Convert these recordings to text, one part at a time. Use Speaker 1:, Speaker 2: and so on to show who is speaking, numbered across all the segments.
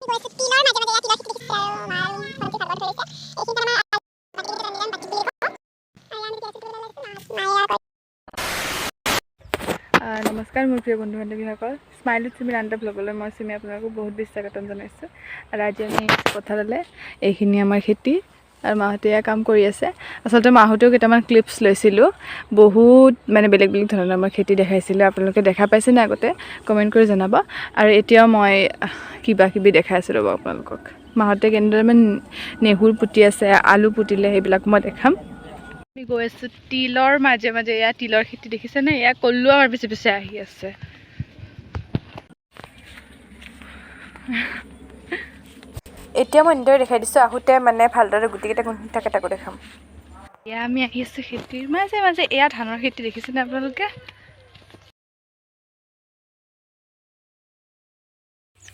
Speaker 1: নমস্কাৰ মোৰ প্ৰিয় বন্ধু বান্ধৱীসকল স্মাইল উইথ চিমিৰ আনটা ব্লগলৈ মই চিমি আপোনালোকক বহুত বেছি স্বাগতম জনাইছোঁ আৰু আজি আমি পথাৰলৈ এইখিনি আমাৰ খেতি আৰু মাহঁতে এয়া কাম কৰি আছে আচলতে মাহঁতেও কেইটামান ক্লিপছ লৈছিলোঁ বহুত মানে বেলেগ বেলেগ ধৰণৰ মই খেতি দেখাইছিলোঁ আপোনালোকে দেখা পাইছেনে আগতে কমেণ্ট কৰি জনাব আৰু এতিয়াও মই কিবা কিবি দেখাই আছোঁ ৰ'ব আপোনালোকক মাহঁতে কেনেদৰে মানে নেহুৰ পুতি আছে আলু পুতিলে সেইবিলাক মই দেখাম আমি গৈ আছোঁ তিলৰ মাজে মাজে এয়া তিলৰ খেতি দেখিছেনে এয়া কল্লু আমাৰ পিছে পিছে আহি আছে এতিয়া মই এনেদৰে দেখাই দিছোঁ আহোঁতে মানে ভালদৰে গুটিকেইটা কোনখিনি থাকে তাকো দেখাম এয়া আমি আহি আছোঁ খেতিৰ মাজে মাজে এয়া ধানৰ খেতি দেখিছেনে আপোনালোকে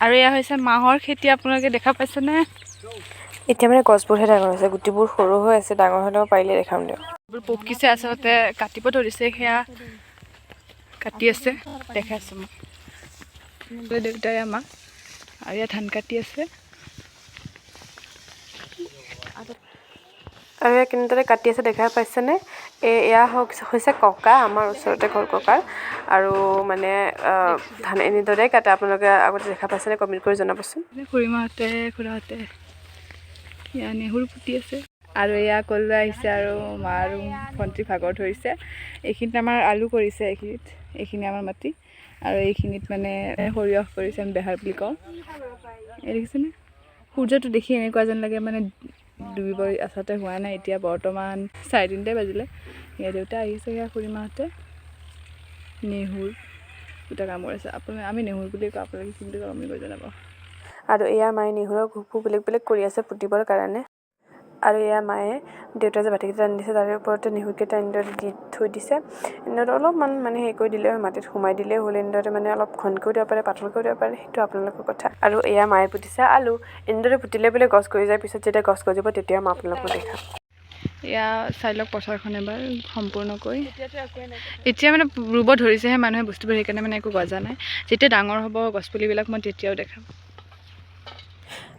Speaker 1: আৰু এয়া হৈছে মাহৰ খেতি আপোনালোকে দেখা পাইছেনে এতিয়া মানে গছবোৰহে ডাঙৰ হৈছে গুটিবোৰ সৰু হৈ আছে ডাঙৰ হ'লেও পাৰিলে দেখাম দিয়ক এইবোৰ পকিছে আচলতে কাটিব ধৰিছে সেয়া কাটি আছে দেখাইছোঁ মই দেউতাই আমাক আৰু ইয়াত ধান কাটি আছে আৰু এয়া কেনেদৰে কাটি আছে দেখা পাইছেনে এয়া হৈছে ককা আমাৰ ওচৰতে ঘৰ ককাৰ আৰু মানে ধান এনেদৰে কাটে আপোনালোকে আগতে দেখা পাইছেনে কমেণ্ট কৰি জনাবচোন খুৰীমাহঁতে খুৰাহঁতে এয়া নেহুৰ পুতি আছে আৰু এয়া কল্লু আহিছে আৰু মা আৰু ভণ্টি ভাগৰ ধৰিছে এইখিনিত আমাৰ আলু কৰিছে এইখিনি আমাৰ মাটি আৰু এইখিনিত মানে সৰিয়হ কৰিছে আমি বেহাৰ বুলি কওঁ এই দেখিছেনে সূৰ্যটো দেখি এনেকুৱা যেন লাগে মানে ডুবিব আচলতে হোৱা নাই এতিয়া বৰ্তমান 3:30 বাজিলে এয়া দেউতা আহিছে সেয়া খুৰীমাহঁতে নেহুৰ দুটা কাম কৰিছে আমি নেহুৰ বুলি কওঁ আপোনালোকে কি বুলি কওঁ আমি কৈ জনাব আৰু এয়া মায়ে নেহুৰৰ ঘোকবোৰ বেলেগ বেলেগ কৰি আছে পুতিবৰ কাৰণে আৰু এয়া মায়ে দেউতাই যে বাতিকেইটা আনি দিছে তাৰে ওপৰতে নেহুৰকেইটা এনেদৰে দি থৈ দিছে এনেদৰে অলপমান মানে হেৰি কৰি দিলে মাটিত সোমাই দিলেই হ'ল এনেদৰে মানে অলপ ঘনকৈও দিব পাৰে পাতলকৈও দিব পাৰে সেইটো আপোনালোকৰ কথা আৰু এয়া মায়ে পুতিছে আলু এনেদৰে পুতিলে বোলে গছ গজি যায় পিছত যেতিয়া গছ গজিব তেতিয়া মই আপোনালোকক দেখাম এয়া চাই লওক পথাৰখন এবাৰ সম্পূৰ্ণকৈ এতিয়া মানে ৰুব ধৰিছেহে মানুহে বস্তুবোৰ সেইকাৰণে মানে একো গজা নাই যেতিয়া ডাঙৰ হ'ব গছপুলিবিলাক মই তেতিয়াও দেখাম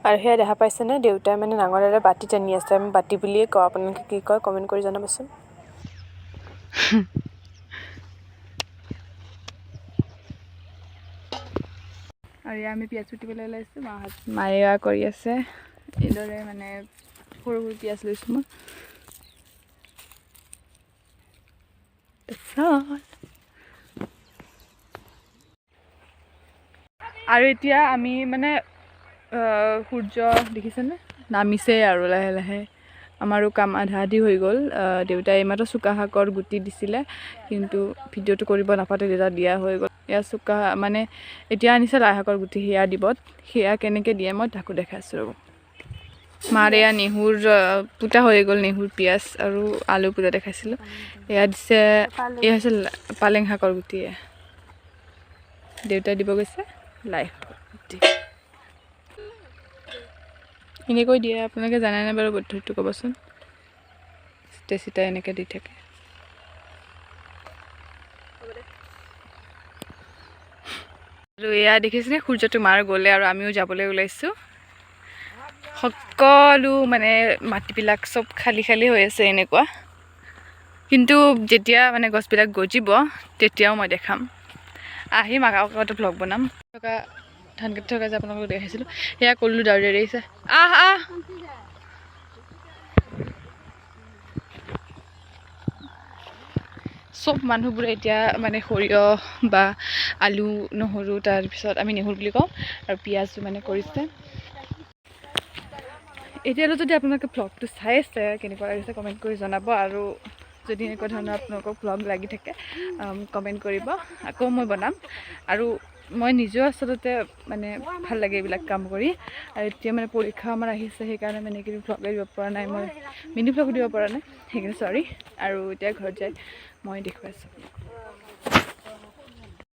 Speaker 1: আৰু সেয়া দেখা পাইছেনে দেউতাই মানে ডাঙৰেৰে বাতি টানি আছে আমি বাতি বুলিয়ে কওঁ আপোনালোকে কি কয় কমেণ্ট কৰি জনাবচোন আৰু এয়া আমি পিঁয়াজ পুতিবলৈ ওলাইছোঁ মায়ে এয়া কৰি আছে এইদৰে মানে সৰু সৰু পিঁয়াজ লৈছোঁ মই আৰু এতিয়া আমি মানে সূৰ্য দেখিছেনে নামিছে আৰু লাহে লাহে আমাৰো কাম আধা আধি হৈ গ'ল দেউতাই এইমাত্ৰ চুকা শাকৰ গুটি দিছিলে কিন্তু ভিডিঅ'টো কৰিব নাপাতে দেউতা দিয়া হৈ গ'ল এয়া চুকা মানে এতিয়া আনিছে লাই শাকৰ গুটি সেয়া দিব সেয়া কেনেকৈ দিয়ে মই তাকো দেখাইছোঁ ৰ'ব মাৰ এয়া নেহুৰ পুতা হৈ গ'ল নেহুৰ পিঁয়াজ আৰু আলু পুতা দেখাইছিলোঁ এয়া দিছে এয়া হৈছে পালেং শাকৰ গুটি দেউতাই দিব গৈছে লাই শাকৰ গুটি এনেকৈ দিয়ে আপোনালোকে জানেনে বাৰু পদ্ধতিটো ক'বচোন চিটা চিটা এনেকৈ দি থাকে আৰু এয়া দেখিছেনে সূৰ্যটো মাৰ গ'লে আৰু আমিও যাবলৈ ওলাইছোঁ সকলো মানে মাটিবিলাক চব খালী খালী হৈ আছে এনেকুৱা কিন্তু যেতিয়া মানে গছবিলাক গজিব তেতিয়াও মই দেখাম আহিম আগতে ভ্লগ বনাম থকা ধান কাটি থকা যে আপোনালোকক দেখাইছিলোঁ সেয়া কল্লু দাউৰি আহিছে চব মানুহবোৰে এতিয়া মানে সৰিয়হ বা আলু নহৰু তাৰপিছত আমি নেহুৰ বুলি কওঁ আৰু পিঁয়াজো মানে কৰিছে এতিয়ালৈ যদি আপোনালোকে ভ্লগটো চাই আছে কেনেকুৱা লাগিছে কমেণ্ট কৰি জনাব আৰু যদি এনেকুৱা ধৰণৰ আপোনালোকক ভ্লগ লাগি থাকে কমেণ্ট কৰিব আকৌ মই বনাম আৰু মই নিজেও আচলতে মানে ভাল লাগে এইবিলাক কাম কৰি আৰু এতিয়া মানে পৰীক্ষা আমাৰ আহিছে সেইকাৰণে মানে এইখিনি ভ্লগ দিব পৰা নাই মই মিনি ভ্লগ দিব পৰা নাই সেইকাৰণে চৰি আৰু এতিয়া ঘৰত যাই মই দেখুৱাইছোঁ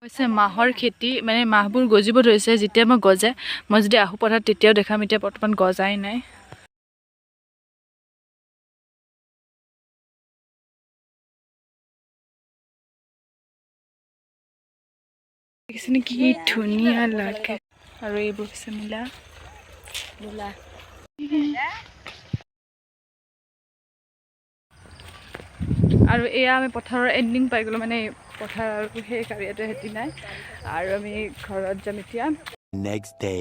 Speaker 1: হৈছে মাহৰ খেতি মানে মাহবোৰ গজিব ধৰিছে যেতিয়া মই গজে মই যদি আহোঁ পথাৰত তেতিয়াও দেখাম এতিয়া বৰ্তমান গজাই নাই দেখিছেনে কি ধুনীয়া লাগে আৰু এইবোৰ হৈছে মূলা মূলা আৰু এয়া আমি পথাৰৰ এণ্ডিং পাই গ'লোঁ মানে পথাৰ আৰু সেই কাৰিয়াতে হেতি নাই আৰু আমি ঘৰত যাম এতিয়া
Speaker 2: নেক্সট ডে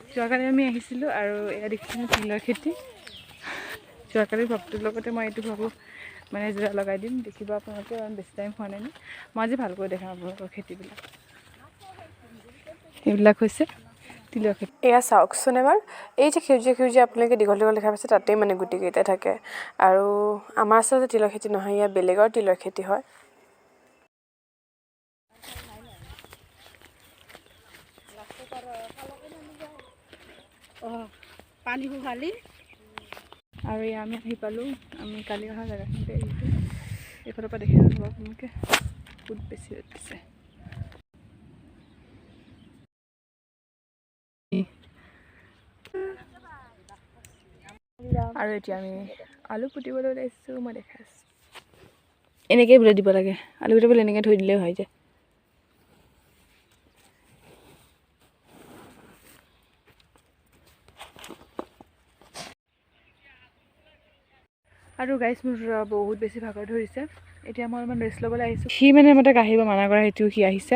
Speaker 1: যোৱাকালি আমি আহিছিলোঁ আৰু এয়া দেখিছিলোঁ তিলৰ খেতি যোৱাকালি ভ্লগটোৰ লগতে মই এইটো ভাবোঁ মানে যোৰা লগাই দিম দেখিব আপোনালোকে বেছি টাইম হোৱা নাই মই আজি ভালকৈ দেখাম আপোনালোকৰ খেতিবিলাক এইবিলাক হৈছে তিলৰ খেতি এয়া চাওকচোন এবাৰ এই যে সেউজীয়া আপোনালোকে দীঘল দীঘল দেখা পাইছে তাতেই মানে গুটিকেইটা থাকে আৰু আমাৰ আচলতে তিলৰ খেতি নহয় ইয়াত বেলেগৰ তিলৰ খেতি হয় পানী শুকালি আৰু এয়া আমি আহি পালোঁ আমি কালি অহা জেগাখিনিতে আহিছোঁ এইফালৰ পৰা দেখি নাপাব আপোনালোকে বহুত বেছি ৰ'দ দিছে আৰু এতিয়া আমি আলু পুতিবলৈ ওলাইছোঁ মই দেখাই আছোঁ এনেকৈয়ে বোলে দিব লাগে আলুকেইটা বোলে এনেকৈ থৈ দিলেই হৈ যায় আৰু গাইছ মোৰ বহুত বেছি ভাগৰ ধৰিছে এতিয়া মই অলপমান ৰেষ্ট ল'বলৈ আহিছোঁ সি মানে মতে আহিব মানা কৰা সেইটো সি আহিছে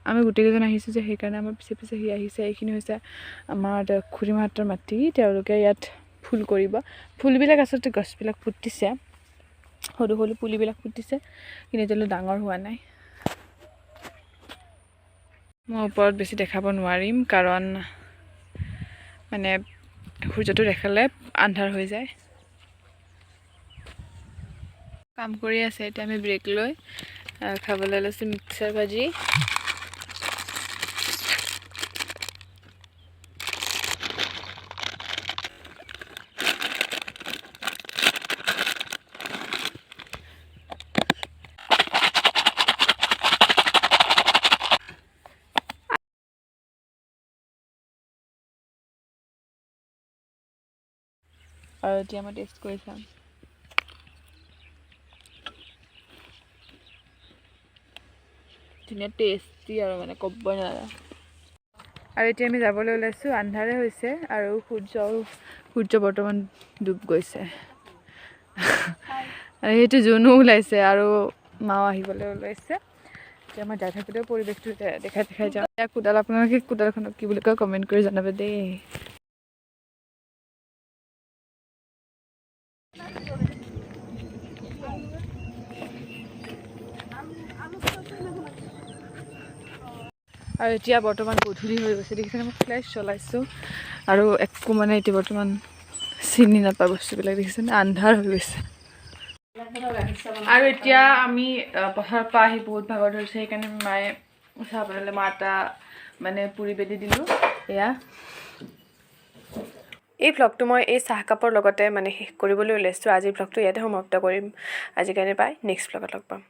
Speaker 1: আমি গোটেইকেইজন আহিছোঁ যে সেইকাৰণে আমাৰ পিছে পিছে সি আহিছে এইখিনি হৈছে আমাৰ খুৰীমাহঁতৰ মাটি তেওঁলোকে ইয়াত ফুল কৰিব ফুলবিলাক আচলতে গছবিলাক ফুটিছে সৰু সৰু পুলিবিলাক ফুটিছে কিন্তু এতিয়ালৈ ডাঙৰ হোৱা নাই মই ওপৰত বেছি দেখাব নোৱাৰিম কাৰণ মানে সূৰ্যটো দেখালে আন্ধাৰ হৈ যায় কাম কৰি আছে এতিয়া আমি ব্ৰেক লৈ খাবলৈ লৈছোঁ মিক্সাৰ ভাজি আৰু এতিয়া মই টেষ্ট কৰি চাম ধুনীয়া টেষ্টি আৰু মানে ক'বই নোৱাৰা আৰু এতিয়া আমি যাবলৈ ওলাইছোঁ আন্ধাৰে হৈছে আৰু সূৰ্য বৰ্তমান ডুব গৈছে আৰু সেইটো জোনো ওলাইছে আৰু মাও আহিবলৈ ওলাইছে এতিয়া মই যাই থাকোঁতেও পৰিৱেশটো দেখাই যাওঁ এতিয়া কোডাল আপোনালোকে কোডালখনক কি বুলি কয় কমেণ্ট কৰি জনাব দেই আৰু এতিয়া বৰ্তমান গধূলি হৈ গৈছে দেখিছেনে মই ফ্লেছ চলাইছোঁ আৰু একো মানে এতিয়া বৰ্তমান চিনি নাপায় বস্তুবিলাক দেখিছেনে আন্ধাৰ হৈ গৈছে আৰু এতিয়া আমি পথাৰৰ পৰা আহি বহুত ভাগৰ ধৰিছে সেইকাৰণে মায়ে চাহ বনালে মই আটা মানে পুৰি বেলি দিলোঁ এয়া এই ভ্লগটো মই এই চাহকাপৰ লগতে মানে শেষ কৰিবলৈ ওলাইছোঁ আজিৰ ভ্লগটো ইয়াতে সমাপ্ত কৰিম আজিৰ কাৰণে বাই নেক্সট ভ্লগত লগ পাম